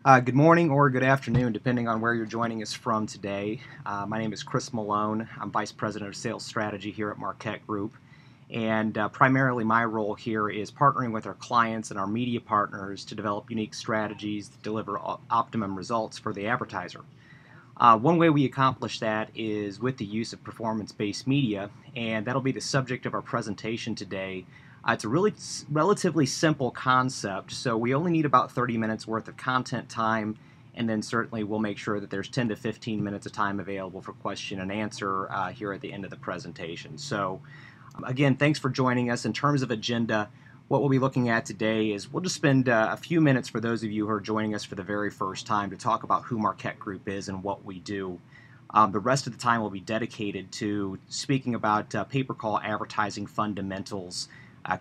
Good morning or good afternoon, depending on where you're joining us from today. My name is Chris Malone. I'm Vice President of Sales Strategy here at Marquette Group. And primarily my role here is partnering with our clients and our media partners to develop unique strategies that deliver optimum results for the advertiser. One way we accomplish that is with the use of performance-based media, and that'll be the subject of our presentation today. It's a relatively simple concept, so we only need about 30 minutes worth of content time, and then certainly we'll make sure that there's 10 to 15 minutes of time available for question and answer here at the end of the presentation. So again, thanks for joining us. In terms of agenda, what we'll be looking at today is we'll just spend a few minutes for those of you who are joining us for the very first time to talk about who Marquette Group is and what we do. The rest of the time will be dedicated to speaking about pay-per-call advertising fundamentals,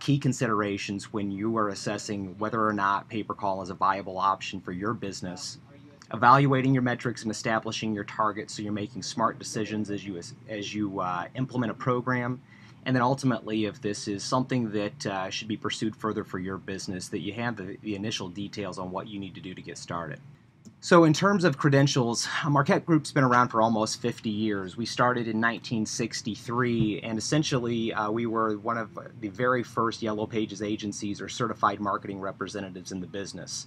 key considerations when you are assessing whether or not pay-per-call is a viable option for your business, evaluating your metrics and establishing your targets so you're making smart decisions as you implement a program, and then ultimately, if this is something that should be pursued further for your business, that you have the initial details on what you need to do to get started. So in terms of credentials, Marquette Group's been around for almost 50 years. We started in 1963, and essentially we were one of the very first Yellow Pages agencies or certified marketing representatives in the business.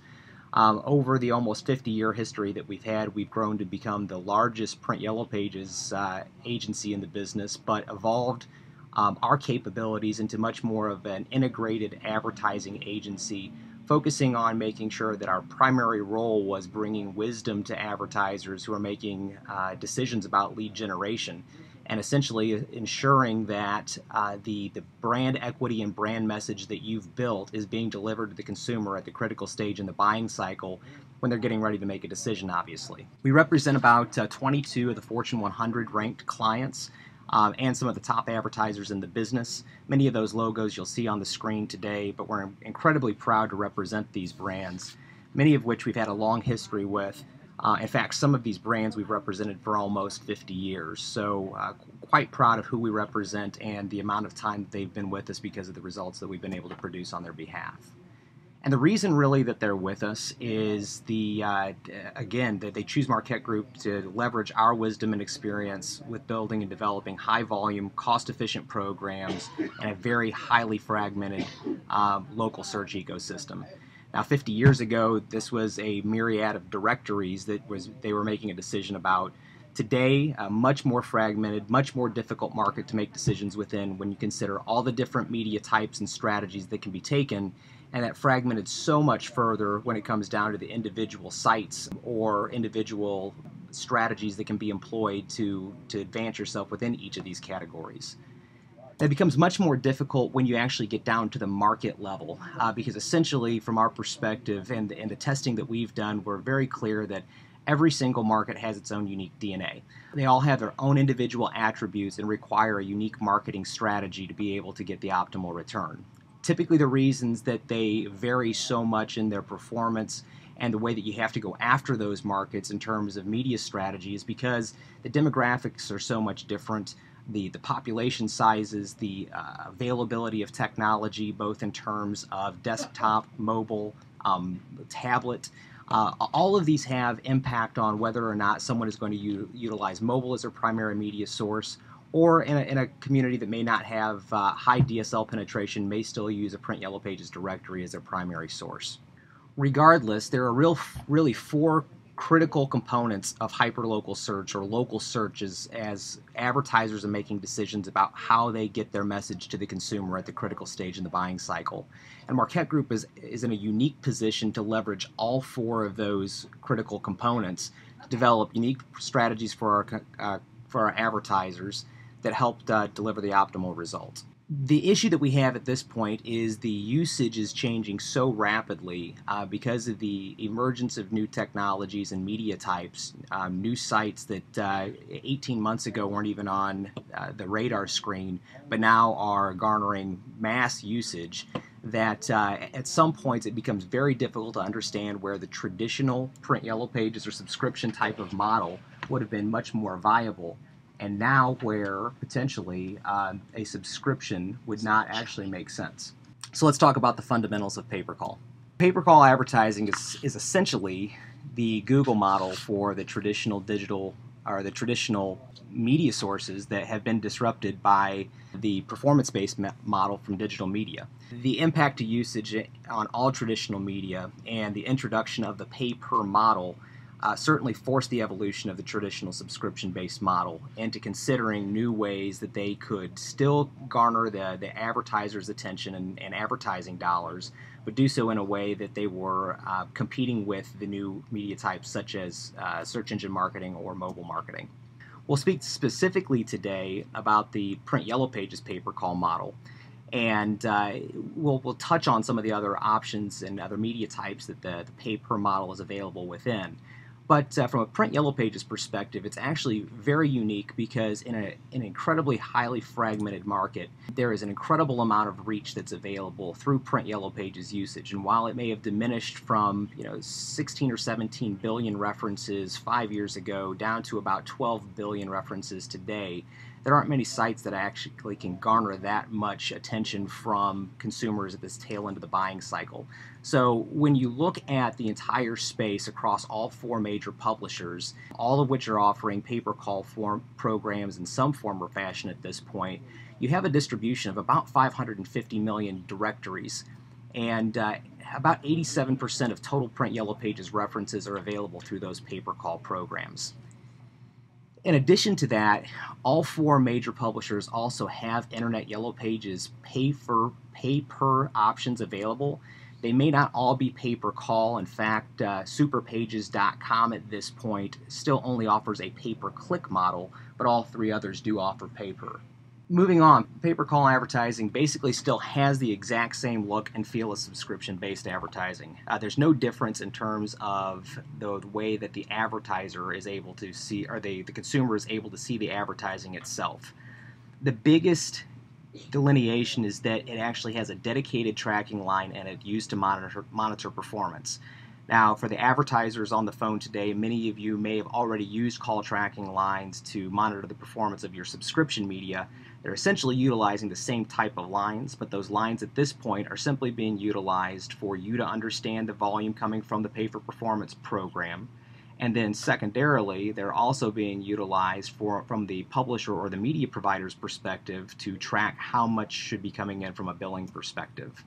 Over the almost 50-year history that we've had, we've grown to become the largest print Yellow Pages agency in the business, but evolved our capabilities into much more of an integrated advertising agency, focusing on making sure that our primary role was bringing wisdom to advertisers who are making decisions about lead generation, and essentially ensuring that the brand equity and brand message that you've built is being delivered to the consumer at the critical stage in the buying cycle when they're getting ready to make a decision, obviously. We represent about 22 of the Fortune 100 ranked clients, and some of the top advertisers in the business. Many of those logos you'll see on the screen today, but we're incredibly proud to represent these brands, many of which we've had a long history with. In fact, some of these brands we've represented for almost 50 years. So quite proud of who we represent and the amount of time that they've been with us because of the results that we've been able to produce on their behalf. And the reason really that they're with us is again, that they choose Marquette Group to leverage our wisdom and experience with building and developing high volume, cost efficient programs and a very highly fragmented local search ecosystem. Now 50 years ago, this was a myriad of directories that they were making a decision about. Today, a much more fragmented, much more difficult market to make decisions within when you consider all the different media types and strategies that can be taken, and that fragmented so much further when it comes down to the individual sites or individual strategies that can be employed to advance yourself within each of these categories. It becomes much more difficult when you actually get down to the market level because essentially from our perspective and the testing that we've done, we're very clear that every single market has its own unique DNA. They all have their own individual attributes and require a unique marketing strategy to be able to get the optimal return. Typically the reasons that they vary so much in their performance and the way that you have to go after those markets in terms of media strategy is because the demographics are so much different. The population sizes, the availability of technology, both in terms of desktop, mobile, tablet, all of these have impact on whether or not someone is going to utilize mobile as their primary media source, or in a community that may not have high DSL penetration may still use a print Yellow Pages directory as their primary source. Regardless, there are really four critical components of hyperlocal search or local search as advertisers are making decisions about how they get their message to the consumer at the critical stage in the buying cycle. And Marquette Group is in a unique position to leverage all four of those critical components to develop unique strategies for our advertisers that helped deliver the optimal result. The issue that we have at this point is the usage is changing so rapidly because of the emergence of new technologies and media types, new sites that 18 months ago weren't even on the radar screen, but now are garnering mass usage, that at some points it becomes very difficult to understand where the traditional print Yellow Pages or subscription type of model would have been much more viable, and now where potentially a subscription would not actually make sense. So let's talk about the fundamentals of pay-per-call. Pay-per-call advertising is essentially the Google model for the traditional digital or the traditional media sources that have been disrupted by the performance-based model from digital media. The impact to usage on all traditional media and the introduction of the pay-per model certainly forced the evolution of the traditional subscription-based model into considering new ways that they could still garner the advertiser's attention and advertising dollars, but do so in a way that they were competing with the new media types such as search engine marketing or mobile marketing. We'll speak specifically today about the print yellow pages pay-per-call model, and we'll touch on some of the other options and other media types that the pay-per model is available within. But from a print yellow pages perspective, it's actually very unique because in an incredibly highly fragmented market, there is an incredible amount of reach that's available through print yellow pages usage. And while it may have diminished from 16 or 17 billion references 5 years ago down to about 12 billion references today, there aren't many sites that actually can garner that much attention from consumers at this tail end of the buying cycle. So when you look at the entire space across all four major publishers, all of which are offering pay-per-call programs in some form or fashion at this point, you have a distribution of about 550 million directories, and about 87% of total print yellow pages references are available through those pay-per-call programs. In addition to that, all four major publishers also have Internet Yellow Pages pay-per options available. They may not all be pay-per-call. In fact, superpages.com at this point still only offers a pay-per-click model, but all three others do offer pay-per. Moving on, pay-per-call advertising basically still has the exact same look and feel as subscription-based advertising. There's no difference in terms of the way that the advertiser is able to see, or the consumer is able to see the advertising itself. The biggest delineation is that it actually has a dedicated tracking line in it used to monitor performance. Now, for the advertisers on the phone today, many of you may have already used call tracking lines to monitor the performance of your subscription media. They're essentially utilizing the same type of lines, but those lines at this point are simply being utilized for you to understand the volume coming from the pay-for-performance program. And then secondarily, they're also being utilized from the publisher or the media provider's perspective to track how much should be coming in from a billing perspective.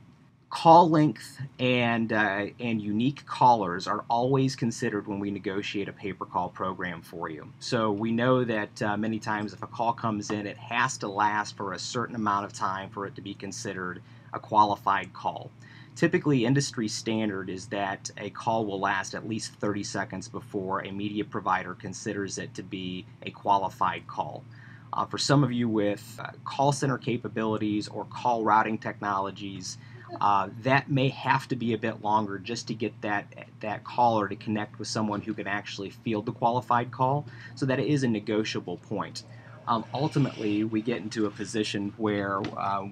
Call length and unique callers are always considered when we negotiate a pay-per-call program for you. So we know that many times if a call comes in, it has to last for a certain amount of time for it to be considered a qualified call. Typically, industry standard is that a call will last at least 30 seconds before a media provider considers it to be a qualified call. For some of you with call center capabilities or call routing technologies, that may have to be a bit longer just to get that caller to connect with someone who can actually field the qualified call, so that it is a negotiable point. Ultimately, we get into a position where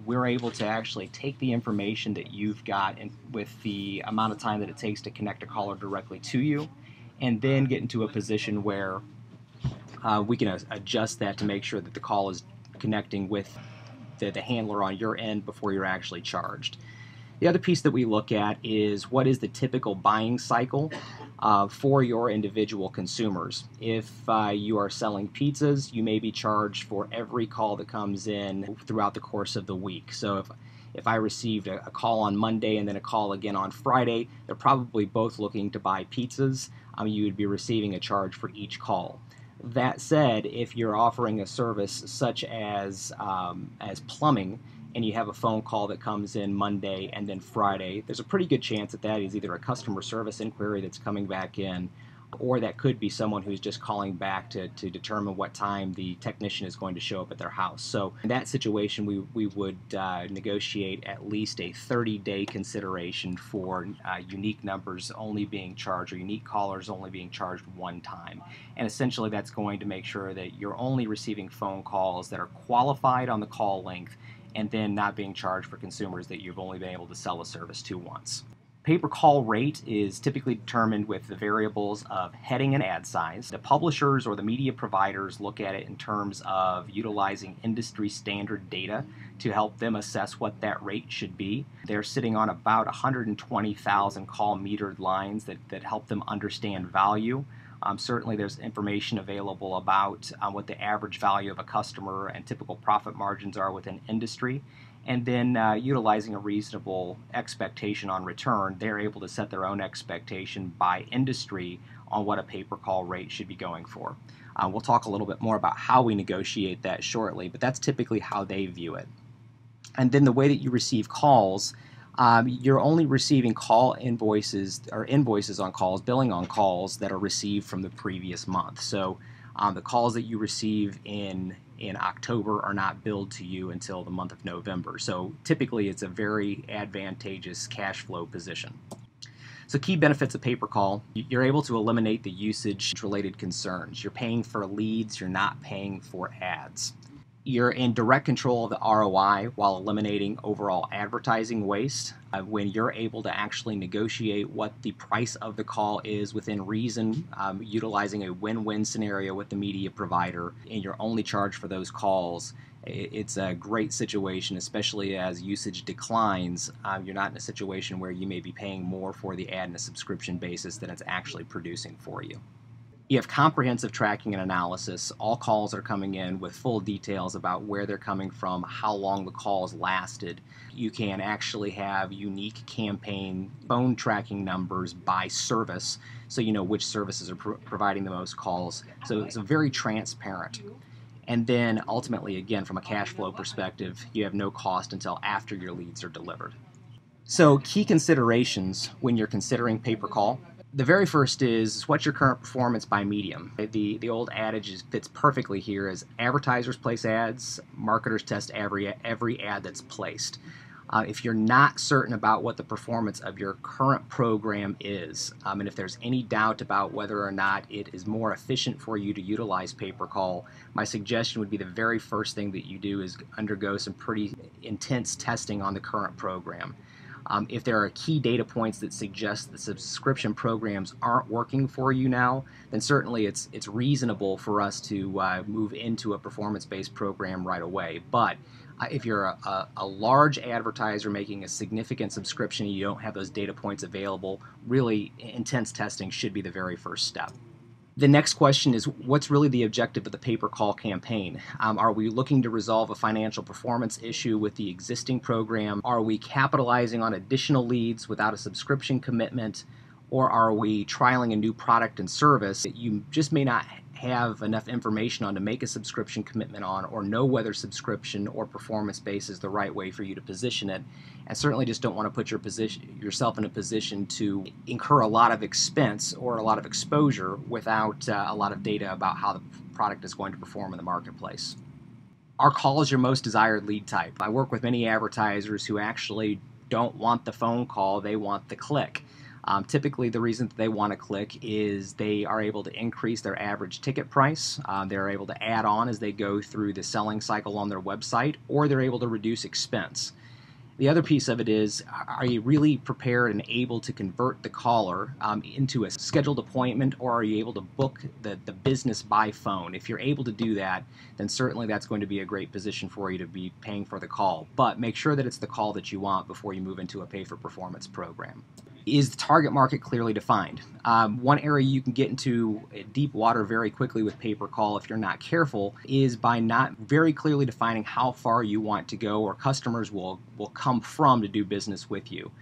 we're able to actually take the information that you've got and with the amount of time that it takes to connect a caller directly to you, and then get into a position where we can adjust that to make sure that the call is connecting with the handler on your end before you're actually charged. The other piece that we look at is what is the typical buying cycle for your individual consumers. If you are selling pizzas, you may be charged for every call that comes in throughout the course of the week. So if I received a call on Monday and then a call again on Friday, they're probably both looking to buy pizzas. You would be receiving a charge for each call. That said, if you're offering a service such as plumbing, and you have a phone call that comes in Monday and then Friday, there's a pretty good chance that that is either a customer service inquiry that's coming back in, or that could be someone who's just calling back to determine what time the technician is going to show up at their house. So in that situation, we would negotiate at least a 30-day consideration for unique numbers only being charged, or unique callers only being charged one time. And essentially that's going to make sure that you're only receiving phone calls that are qualified on the call length, and then not being charged for consumers that you've only been able to sell a service to once. Pay-per-call rate is typically determined with the variables of heading and ad size. The publishers or the media providers look at it in terms of utilizing industry standard data to help them assess what that rate should be. They're sitting on about 120,000 call metered lines that help them understand value. Certainly there's information available about what the average value of a customer and typical profit margins are within industry. And then utilizing a reasonable expectation on return, they're able to set their own expectation by industry on what a pay-per-call rate should be going for. We'll talk a little bit more about how we negotiate that shortly, but that's typically how they view it. And then the way that you receive calls, you're only receiving call invoices or invoices on calls, billing on calls that are received from the previous month. So the calls that you receive in October are not billed to you until the month of November. So typically it's a very advantageous cash flow position. So key benefits of pay-per-call: you're able to eliminate the usage-related concerns. You're paying for leads, you're not paying for ads. You're in direct control of the ROI while eliminating overall advertising waste. When you're able to actually negotiate what the price of the call is within reason, utilizing a win-win scenario with the media provider, and you're only charged for those calls, it's a great situation, especially as usage declines. You're not in a situation where you may be paying more for the ad on a subscription basis than it's actually producing for you. You have comprehensive tracking and analysis. All calls are coming in with full details about where they're coming from, how long the calls lasted. You can actually have unique campaign phone tracking numbers by service, so you know which services are providing the most calls. So it's very transparent. And then ultimately, again, from a cash flow perspective, you have no cost until after your leads are delivered. So key considerations when you're considering pay-per-call. The very first is, what's your current performance by medium? The old adage fits perfectly here: is advertisers place ads, marketers test every ad that's placed. If you're not certain about what the performance of your current program is, and if there's any doubt about whether or not it is more efficient for you to utilize pay-per-call, my suggestion would be the very first thing that you do is undergo some pretty intense testing on the current program. If there are key data points that suggest that subscription programs aren't working for you now, then certainly it's reasonable for us to move into a performance-based program right away. But if you're a large advertiser making a significant subscription and you don't have those data points available, really intense testing should be the very first step. The next question is, what's really the objective of the pay-per-call campaign? Are we looking to resolve a financial performance issue with the existing program? Are we capitalizing on additional leads without a subscription commitment? Or are we trialing a new product and service that you just may not have enough information on to make a subscription commitment on, or know whether subscription or performance-based is the right way for you to position it, and certainly just don't want to put yourself in a position to incur a lot of expense or a lot of exposure without a lot of data about how the product is going to perform in the marketplace. Our call is your most desired lead type. I work with many advertisers who actually don't want the phone call, they want the click. Typically the reason that they want to click is they are able to increase their average ticket price, they're able to add on as they go through the selling cycle on their website, or they're able to reduce expense. The other piece of it is, are you really prepared and able to convert the caller into a scheduled appointment, or are you able to book the business by phone? If you're able to do that, then certainly that's going to be a great position for you to be paying for the call. But make sure that it's the call that you want before you move into a pay-for-performance program. Is the target market clearly defined? One area you can get into deep water very quickly with pay-per-call if you're not careful is by not very clearly defining how far you want to go or customers will come from to do business with you.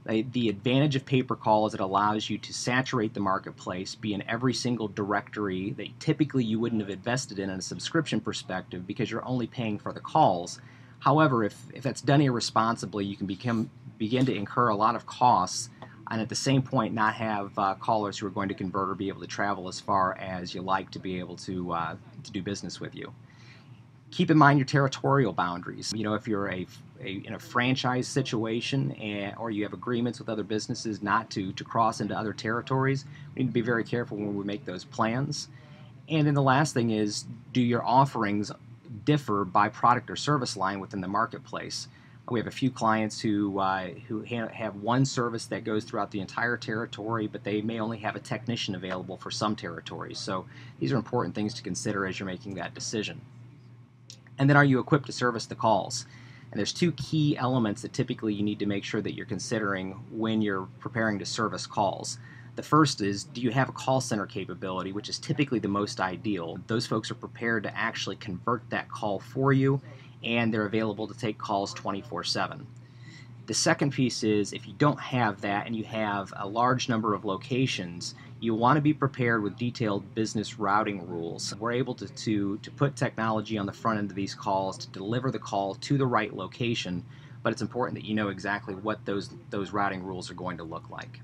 The advantage of pay-per-call is it allows you to saturate the marketplace, be in every single directory that typically you wouldn't have invested in a subscription perspective because you're only paying for the calls. However, if that's done irresponsibly, you can begin to incur a lot of costs, and at the same point not have callers who are going to convert or be able to travel as far as you like to be able to do business with you. Keep in mind your territorial boundaries. You know, if you're in a franchise situation or you have agreements with other businesses not to cross into other territories, we need to be very careful when we make those plans. And then the last thing is, do your offerings differ by product or service line within the marketplace? We have a few clients who have one service that goes throughout the entire territory, but they may only have a technician available for some territories. So these are important things to consider as you're making that decision. And then, are you equipped to service the calls? And there's two key elements that typically you need to make sure that you're considering when you're preparing to service calls. The first is, do you have a call center capability, which is typically the most ideal. Those folks are prepared to actually convert that call for you, and they're available to take calls 24/7. The second piece is, if you don't have that and you have a large number of locations, you want to be prepared with detailed business routing rules. We're able to put technology on the front end of these calls to deliver the call to the right location, but it's important that you know exactly what those routing rules are going to look like.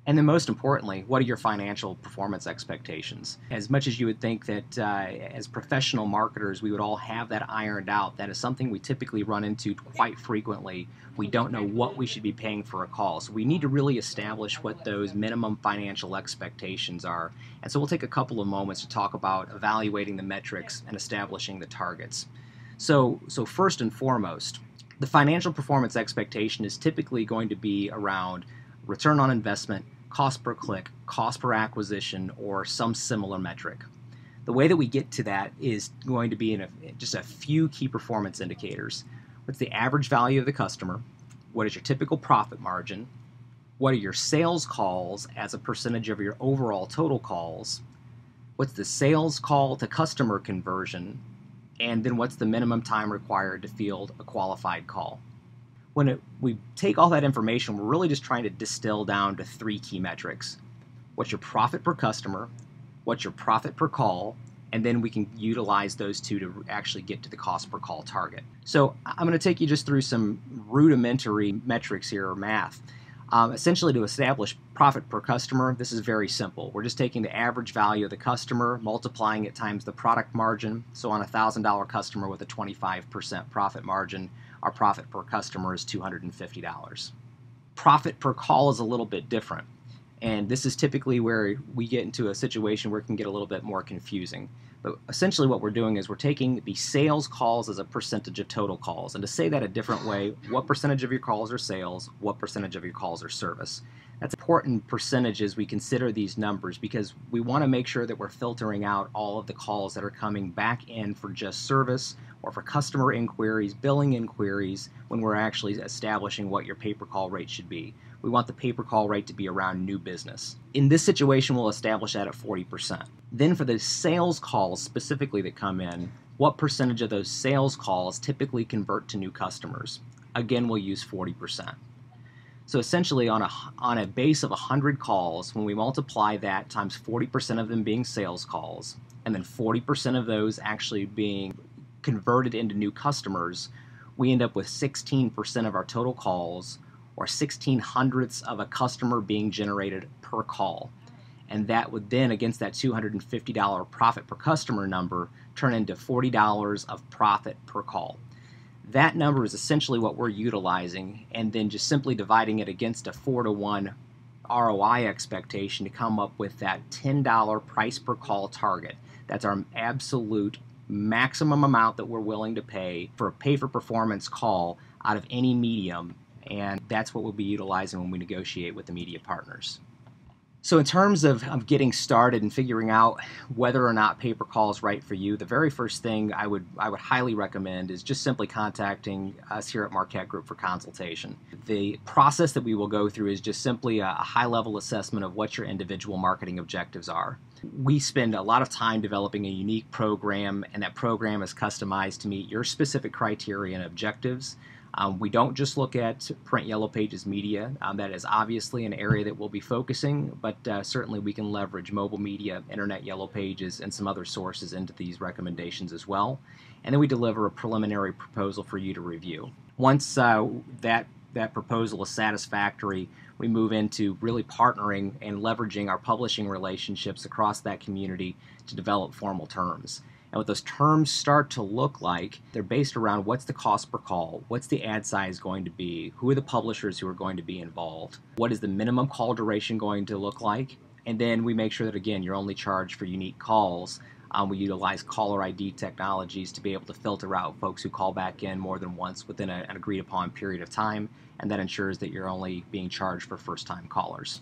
And then most importantly, what are your financial performance expectations? As much as you would think that as professional marketers we would all have that ironed out, that is something we typically run into quite frequently. We don't know what we should be paying for a call. So we need to really establish what those minimum financial expectations are. And so we'll take a couple of moments to talk about evaluating the metrics and establishing the targets. So first and foremost, the financial performance expectation is typically going to be around return on investment, cost per click, cost per acquisition, or some similar metric. The way that we get to that is going to be in just a few key performance indicators. What's the average value of the customer? What is your typical profit margin? What are your sales calls as a percentage of your overall total calls? What's the sales call to customer conversion? And then what's the minimum time required to field a qualified call? When we take all that information, we're really just trying to distill down to three key metrics. What's your profit per customer? What's your profit per call? And then we can utilize those two to actually get to the cost per call target. So I'm going to take you just through some rudimentary metrics here, or math. Essentially, to establish profit per customer, this is very simple. We're just taking the average value of the customer, multiplying it times the product margin. So on a $1,000 customer with a 25% profit margin, our profit per customer is $250. Profit per call is a little bit different, and this is typically where we get into a situation where it can get a little bit more confusing. But essentially what we're doing is we're taking the sales calls as a percentage of total calls. And to say that a different way, what percentage of your calls are sales? What percentage of your calls are service? That's important percentage as we consider these numbers, because we want to make sure that we're filtering out all of the calls that are coming back in for just service or for customer inquiries, billing inquiries, when we're actually establishing what your pay-per-call rate should be. We want the pay-per-call rate to be around new business. In this situation, we'll establish that at 40%. Then for the sales calls specifically that come in, what percentage of those sales calls typically convert to new customers? Again, we'll use 40%. So essentially on a base of 100 calls, when we multiply that times 40% of them being sales calls, and then 40% of those actually being converted into new customers, we end up with 16% of our total calls, or 1/1600ths of a customer being generated per call. And that would then, against that $250 profit per customer number, turn into $40 of profit per call. That number is essentially what we're utilizing, and then just simply dividing it against a 4-to-1 ROI expectation to come up with that $10 price per call target. That's our absolute maximum amount that we're willing to pay for a pay-for-performance call out of any medium, and that's what we'll be utilizing when we negotiate with the media partners. So in terms of getting started and figuring out whether or not pay-per-call is right for you, the very first thing I would highly recommend is just simply contacting us here at Marquette Group for consultation. The process that we will go through is just simply a high-level assessment of what your individual marketing objectives are. We spend a lot of time developing a unique program, and that program is customized to meet your specific criteria and objectives. We don't just look at print Yellow Pages media. That is obviously an area that we'll be focusing, but certainly we can leverage mobile media, internet Yellow Pages, and some other sources into these recommendations as well. And then we deliver a preliminary proposal for you to review. Once that proposal is satisfactory, we move into really partnering and leveraging our publishing relationships across that community to develop formal terms. And what those terms start to look like, they're based around what's the cost per call, what's the ad size going to be, who are the publishers who are going to be involved, what is the minimum call duration going to look like, and then we make sure that, again, you're only charged for unique calls, We utilize caller ID technologies to be able to filter out folks who call back in more than once within an agreed upon period of time, and that ensures that you're only being charged for first-time callers.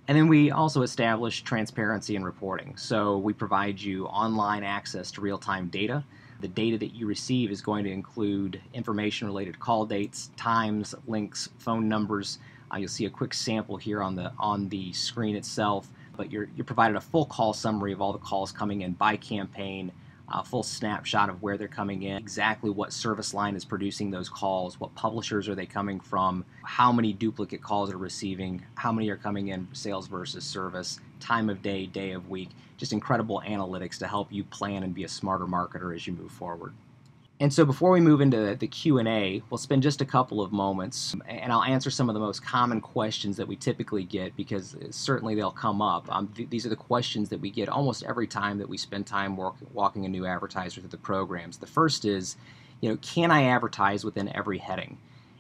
And then we also establish transparency in reporting. So we provide you online access to real-time data. The data that you receive is going to include information related to call dates, times, links, phone numbers. You'll see a quick sample here on the screen itself, but you're provided a full call summary of all the calls coming in by campaign, a full snapshot of where they're coming in, exactly what service line is producing those calls, what publishers are they coming from, how many duplicate calls are receiving, how many are coming in sales versus service, time of day, day of week, just incredible analytics to help you plan and be a smarter marketer as you move forward. And so before we move into the Q&A, we'll spend just a couple of moments, and I'll answer some of the most common questions that we typically get, because certainly they'll come up. These are the questions that we get almost every time that we spend time walking a new advertiser through the programs. The first is, can I advertise within every heading?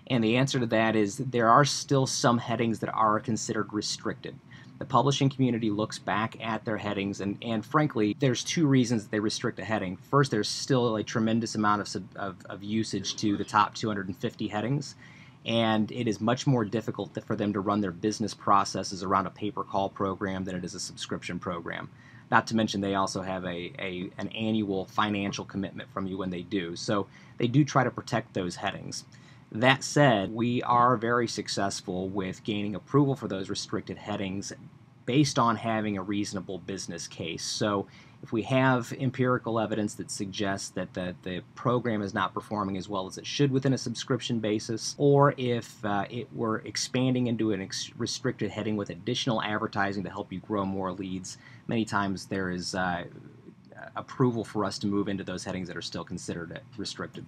And the answer to that is there are still some headings that are considered restricted. The publishing community looks back at their headings, and frankly, there's two reasons that they restrict a heading. First, there's still a tremendous amount of usage to the top 250 headings, and it is much more difficult for them to run their business processes around a pay-per-call program than it is a subscription program. Not to mention they also have an annual financial commitment from you when they do. So they do try to protect those headings. That said, we are very successful with gaining approval for those restricted headings based on having a reasonable business case. So if we have empirical evidence that suggests that the program is not performing as well as it should within a subscription basis, or if we're expanding into a restricted heading with additional advertising to help you grow more leads, many times there is approval for us to move into those headings that are still considered restricted.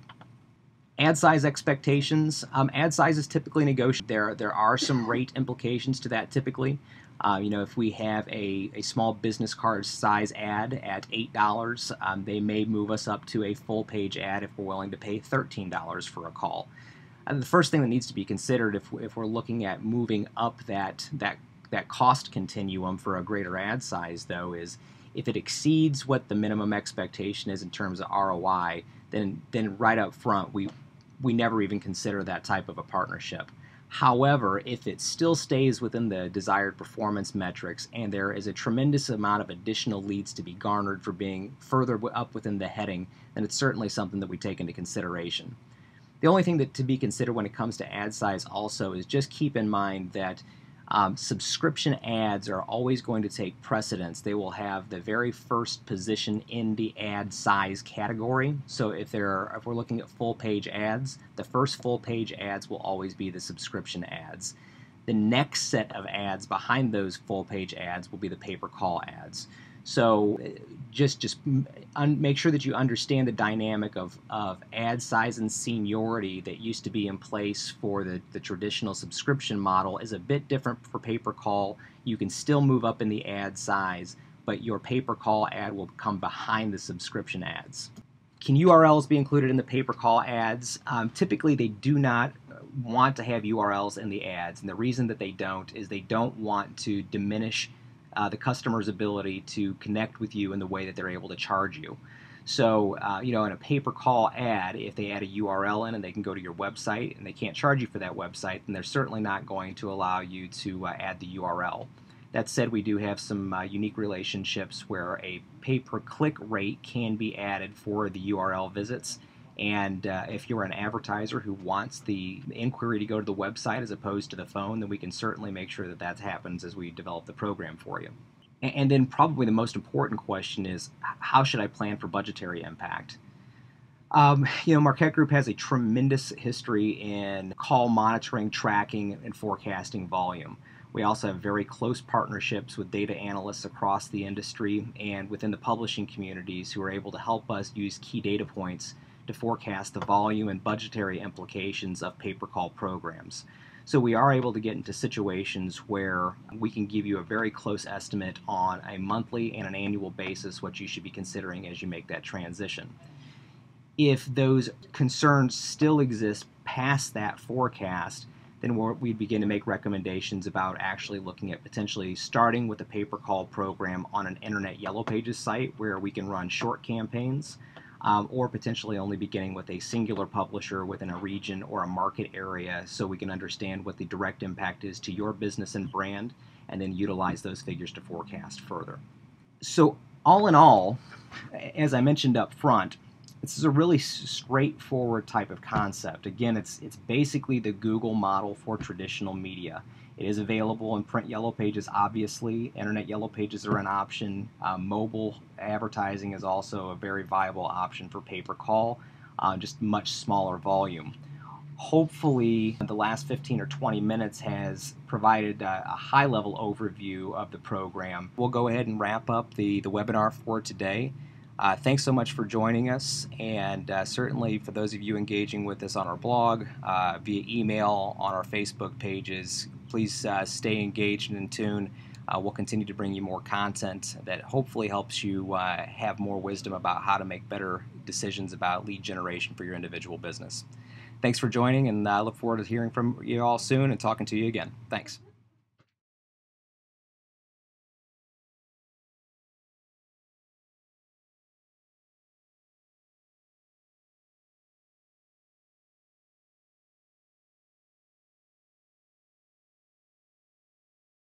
Ad size expectations. Ad size is typically negotiable. There are some rate implications to that typically. If we have a small business card size ad at $8, they may move us up to a full page ad if we're willing to pay $13 for a call. The first thing that needs to be considered if we're looking at moving up that cost continuum for a greater ad size, though, is if it exceeds what the minimum expectation is in terms of ROI, then right up front we never even consider that type of a partnership. However, if it still stays within the desired performance metrics and there is a tremendous amount of additional leads to be garnered for being further up within the heading, then it's certainly something that we take into consideration. The only thing to be considered when it comes to ad size also is just keep in mind that subscription ads are always going to take precedence. They will have the very first position in the ad size category. So if we're looking at full page ads, the first full page ads will always be the subscription ads. The next set of ads behind those full page ads will be the pay-per-call ads. So just make sure that you understand the dynamic of ad size and seniority that used to be in place for the traditional subscription model is a bit different for pay-per-call. You can still move up in the ad size, but your pay-per-call ad will come behind the subscription ads. Can URLs be included in the pay-per-call ads? Typically, they do not want to have URLs in the ads, and the reason that they don't is they don't want to diminish the customer's ability to connect with you in the way that they're able to charge you. So, in a pay-per-call ad, if they add a URL in and they can go to your website and they can't charge you for that website, then they're certainly not going to allow you to add the URL. That said, we do have some unique relationships where a pay-per-click rate can be added for the URL visits. And if you're an advertiser who wants the inquiry to go to the website as opposed to the phone, then we can certainly make sure that that happens as we develop the program for you. And then probably the most important question is, how should I plan for budgetary impact? Marquette Group has a tremendous history in call monitoring, tracking, and forecasting volume. We also have very close partnerships with data analysts across the industry and within the publishing communities who are able to help us use key data points to forecast the volume and budgetary implications of pay-per-call programs. So we are able to get into situations where we can give you a very close estimate on a monthly and an annual basis what you should be considering as you make that transition. If those concerns still exist past that forecast, then we'd begin to make recommendations about actually looking at potentially starting with a pay-per-call program on an internet Yellow Pages site where we can run short campaigns, or potentially only beginning with a singular publisher within a region or a market area so we can understand what the direct impact is to your business and brand, and then utilize those figures to forecast further. So all in all, as I mentioned up front, this is a really straightforward type of concept. Again, it's basically the Google model for traditional media. It is available in print Yellow Pages, obviously. Internet Yellow Pages are an option. Mobile advertising is also a very viable option for pay-per-call, just much smaller volume. Hopefully, the last 15 or 20 minutes has provided a high-level overview of the program. We'll go ahead and wrap up the webinar for today. Thanks so much for joining us, and certainly for those of you engaging with us on our blog, via email, on our Facebook pages, please stay engaged and in tune. We'll continue to bring you more content that hopefully helps you have more wisdom about how to make better decisions about lead generation for your individual business. Thanks for joining, and I look forward to hearing from you all soon and talking to you again. Thanks.